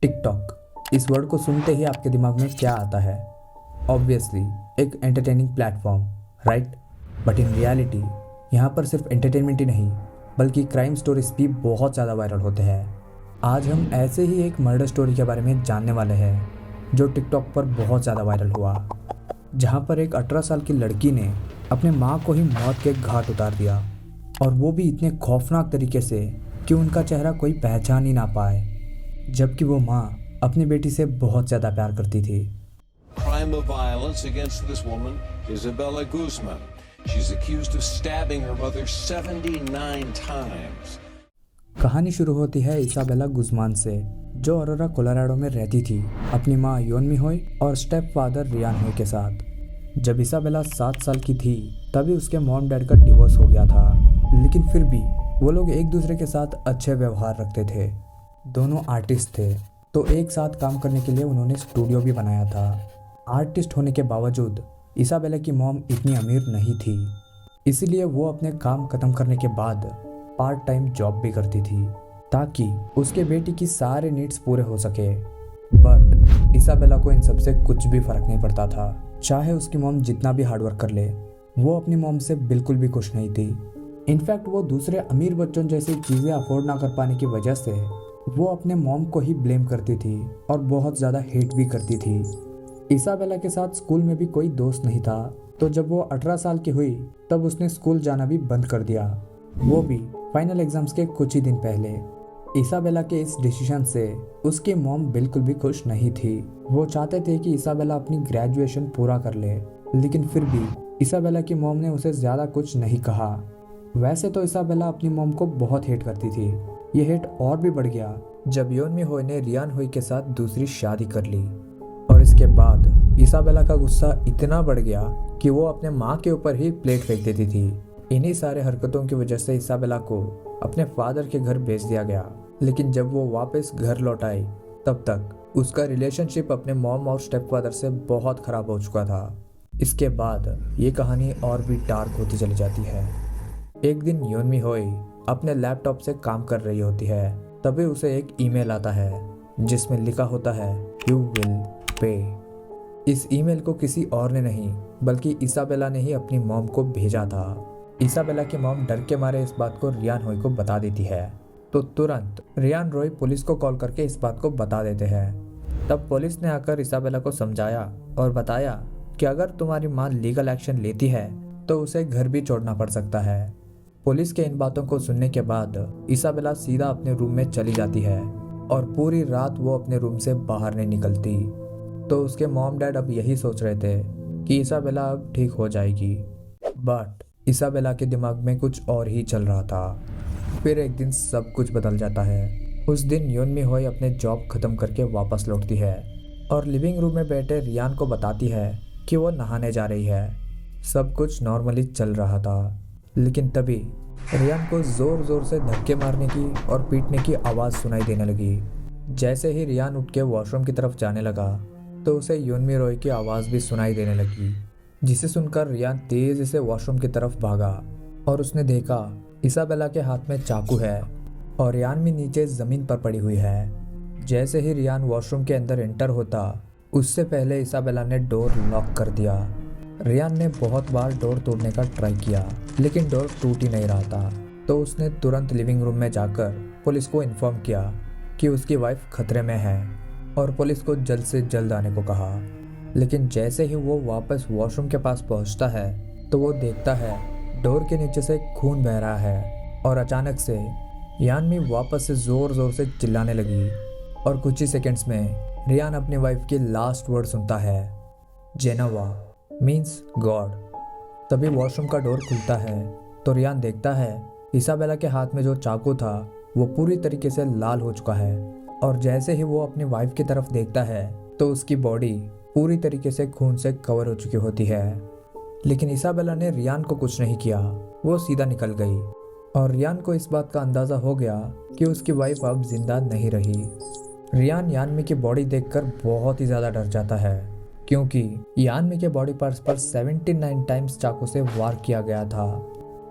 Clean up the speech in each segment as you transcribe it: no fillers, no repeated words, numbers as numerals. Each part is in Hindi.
टिकटॉक, इस वर्ड को सुनते ही आपके दिमाग में क्या आता है? ऑब्वियसली एक entertaining platform, right? But in reality यहाँ पर सिर्फ एंटरटेनमेंट ही नहीं बल्कि क्राइम स्टोरीज भी बहुत ज़्यादा वायरल होते हैं। आज हम ऐसे ही एक मर्डर स्टोरी के बारे में जानने वाले हैं जो टिकटॉक पर बहुत ज़्यादा वायरल हुआ, जहाँ पर एक 18 साल की लड़की ने अपने माँ को ही मौत के घाट उतार दिया, और वो भी इतने खौफनाक तरीके से कि उनका चेहरा कोई पहचान ही ना पाए, जबकि वो माँ अपनी बेटी से बहुत ज़्यादा प्यार करती थी। Crime of violence against this woman, Isabella Guzman. She's accused of stabbing her mother 79 times. कहानी शुरू होती है इसाबेला गुज़मान से, जो अरोरा कोलोराडो में रहती थी अपनी माँ योनमी होय और स्टेप फादर रियान होय के साथ। जब इसाबेला 7 साल की थी तभी उसके मॉम डैड का डिवोर्स हो गया था, लेकिन फिर भी वो लोग एक दूसरे के साथ अच्छे व्यवहार रखते थे। दोनों आर्टिस्ट थे तो एक साथ काम करने के लिए उन्होंने स्टूडियो भी बनाया था। आर्टिस्ट होने के बावजूद इसाबेला की मॉम इतनी अमीर नहीं थी, इसीलिए वो अपने काम ख़त्म करने के बाद पार्ट टाइम जॉब भी करती थी ताकि उसके बेटी की सारे नीड्स पूरे हो सके। बट इसाबेला को इन सब से कुछ भी फ़र्क नहीं पड़ता था। चाहे उसकी मॉम जितना भी हार्डवर्क कर ले, वो अपनी मॉम से बिल्कुल भी खुश नहीं थी। इनफैक्ट वो दूसरे अमीर बच्चों जैसी चीज़ें अफोर्ड ना कर पाने की वजह से वो अपने मॉम को ही ब्लेम करती थी और बहुत ज़्यादा हेट भी करती थी। इसाबेला के साथ स्कूल में भी कोई दोस्त नहीं था, तो जब वो 18 साल की हुई तब उसने स्कूल जाना भी बंद कर दिया, वो भी फाइनल एग्जाम्स के कुछ ही दिन पहले। इसाबेला के इस डिसीजन से उसकी मॉम बिल्कुल भी खुश नहीं थी। वो चाहते थे कि इसाबेला अपनी ग्रेजुएशन पूरा कर ले, लेकिन फिर भी इसाबेला की मॉम ने उसे ज़्यादा कुछ नहीं कहा। वैसे तो इसाबेला अपनी मॉम को बहुत हेट करती थी। ये हेट और भी बढ़ गया जब योनमी होय ने रियान होय के साथ दूसरी शादी कर ली, और इसके बाद इसाबेला का गुस्सा इतना बढ़ गया कि वो अपने माँ के ऊपर ही प्लेट फेंक देती थी। इन्हीं सारे हरकतों की वजह से इसाबेला को अपने फादर के घर भेज दिया गया, लेकिन जब वो वापस घर लौट आई तब तक उसका रिलेशनशिप अपने मॉम और स्टेप फादर से बहुत ख़राब हो चुका था। इसके बाद ये कहानी और भी डार्क होती चली जाती है। एक दिन योनमी होय अपने लैपटॉप से काम कर रही होती है, तभी उसे एक ईमेल आता है जिसमें लिखा होता है यू विल पे। इस ईमेल को किसी और ने नहीं बल्कि इसाबेला ने ही अपनी मॉम को भेजा था। इसाबेला की मॉम डर के मारे इस बात को रियान होय को बता देती है, तो तुरंत रियान रॉय पुलिस को कॉल करके इस बात को बता देते हैं। तब पुलिस ने आकर इसाबेला को समझाया और बताया कि अगर तुम्हारी माँ लीगल एक्शन लेती है तो उसे घर भी छोड़ना पड़ सकता है। पुलिस के इन बातों को सुनने के बाद इसाबेला सीधा अपने रूम में चली जाती है और पूरी रात वो अपने रूम से बाहर नहीं निकलती। तो उसके मॉम डैड अब यही सोच रहे थे कि इसाबेला अब ठीक हो जाएगी, बट इसाबेला के दिमाग में कुछ और ही चल रहा था। फिर एक दिन सब कुछ बदल जाता है। उस दिन योनमी होय अपने जॉब खत्म करके वापस लौटती है और लिविंग रूम में बैठे रियान को बताती है कि वो नहाने जा रही है। सब कुछ नॉर्मली चल रहा था, लेकिन तभी रियान को ज़ोर ज़ोर से धक्के मारने की और पीटने की आवाज़ सुनाई देने लगी। जैसे ही रियान उठ के वॉशरूम की तरफ जाने लगा तो उसे योनमी रॉय की आवाज़ भी सुनाई देने लगी, जिसे सुनकर रियान तेज़ी से वॉशरूम की तरफ भागा और उसने देखा इसाबेला के हाथ में चाकू है और रियान भी नीचे ज़मीन पर पड़ी हुई है। जैसे ही रियान वॉशरूम के अंदर एंटर होता उससे पहले इसाबेला ने डोर लॉक कर दिया। रियान ने बहुत बार डोर तोड़ने का ट्राई किया, लेकिन डोर टूट ही नहीं रहा था, तो उसने तुरंत लिविंग रूम में जाकर पुलिस को इन्फॉर्म किया कि उसकी वाइफ खतरे में है और पुलिस को जल्द से जल्द आने को कहा। लेकिन जैसे ही वो वापस वॉशरूम के पास पहुंचता है तो वो देखता है डोर के नीचे से खून बह रहा है, और अचानक से यानमी वापस से ज़ोर ज़ोर से चिल्लाने लगी और कुछ ही सेकेंड्स में रियान अपनी वाइफ की लास्ट वर्ड सुनता है, जेनोवा मीन्स गॉड। तभी वॉशरूम का डोर खुलता है तो रियान देखता है इसाबेला के हाथ में जो चाकू था वो पूरी तरीके से लाल हो चुका है, और जैसे ही वो अपनी वाइफ की तरफ देखता है तो उसकी बॉडी पूरी तरीके से खून से कवर हो चुकी होती है। लेकिन इसाबेला ने रियान को कुछ नहीं किया, वो सीधा निकल गई, और रियान को इस बात का अंदाज़ा हो गया कि उसकी वाइफ अब जिंदा नहीं रही। रियान यानमी की बॉडी देखकर बहुत ही ज़्यादा डर जाता है, क्योंकि यानमी के बॉडी पार्ट्स पर 79 टाइम्स चाकू से वार किया गया था।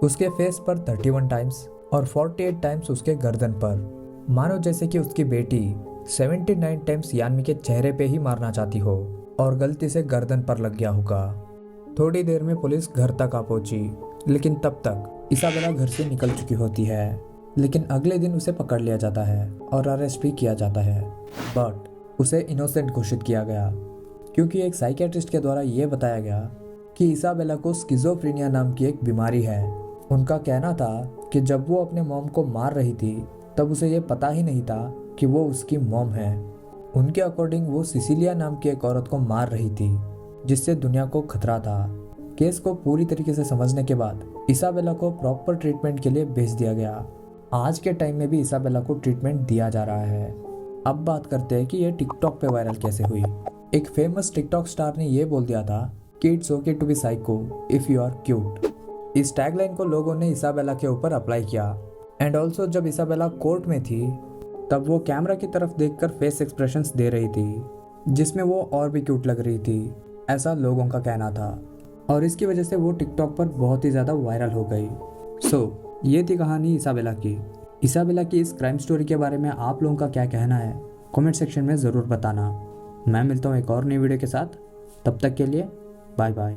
उसके फेस पर 31 टाइम्स और 48 टाइम्स उसके गर्दन पर, मानो जैसे कि उसकी बेटी 79 टाइम्स यान्मी के चेहरे पे ही मारना चाहती हो और गलती से गर्दन पर लग गया होगा। थोड़ी देर में पुलिस घर तक आ पहुंची, लेकिन तब तक इसाबेला घर से निकल चुकी होती है। लेकिन अगले दिन उसे पकड़ लिया जाता है और अरेस्ट भी किया जाता है, बट उसे इनोसेंट घोषित किया गया क्योंकि एक साइकियाट्रिस्ट के द्वारा यह बताया गया कि इसाबेला को स्किज़ोफ्रेनिया नाम की एक बीमारी है। उनका कहना था कि जब वो अपने मॉम को मार रही थी तब उसे ये पता ही नहीं था कि वो उसकी मॉम है। उनके अकॉर्डिंग वो सिसिलिया नाम की एक औरत को मार रही थी, जिससे दुनिया को खतरा था। केस को पूरी तरीके से समझने के बाद इसाबेला को प्रॉपर ट्रीटमेंट के लिए भेज दिया गया। आज के टाइम में भी इसाबेला को ट्रीटमेंट दिया जा रहा है। अब बात करते हैं कि ये टिकटॉक पे वायरल कैसे हुई। एक फेमस टिकटॉक स्टार ने ये बोल दिया था कि it's okay to be psycho if you are cute. इस टैगलाइन को लोगों ने इसाबेला के ऊपर अप्लाई किया। एंड ऑल्सो जब इसाबेला कोर्ट में थी तब वो कैमरा की तरफ देखकर फेस एक्सप्रेशंस दे रही थी, जिसमें वो और भी क्यूट लग रही थी, ऐसा लोगों का कहना था। और इसकी वजह से वो टिकटॉक पर बहुत ही ज़्यादा वायरल हो गई। ये थी कहानी इसाबेला की। इसाबेला की इस क्राइम स्टोरी के बारे में आप लोगों का क्या कहना है, कमेंट सेक्शन में ज़रूर बताना। मैं मिलता हूँ एक और नई वीडियो के साथ, तब तक के लिए बाय बाय।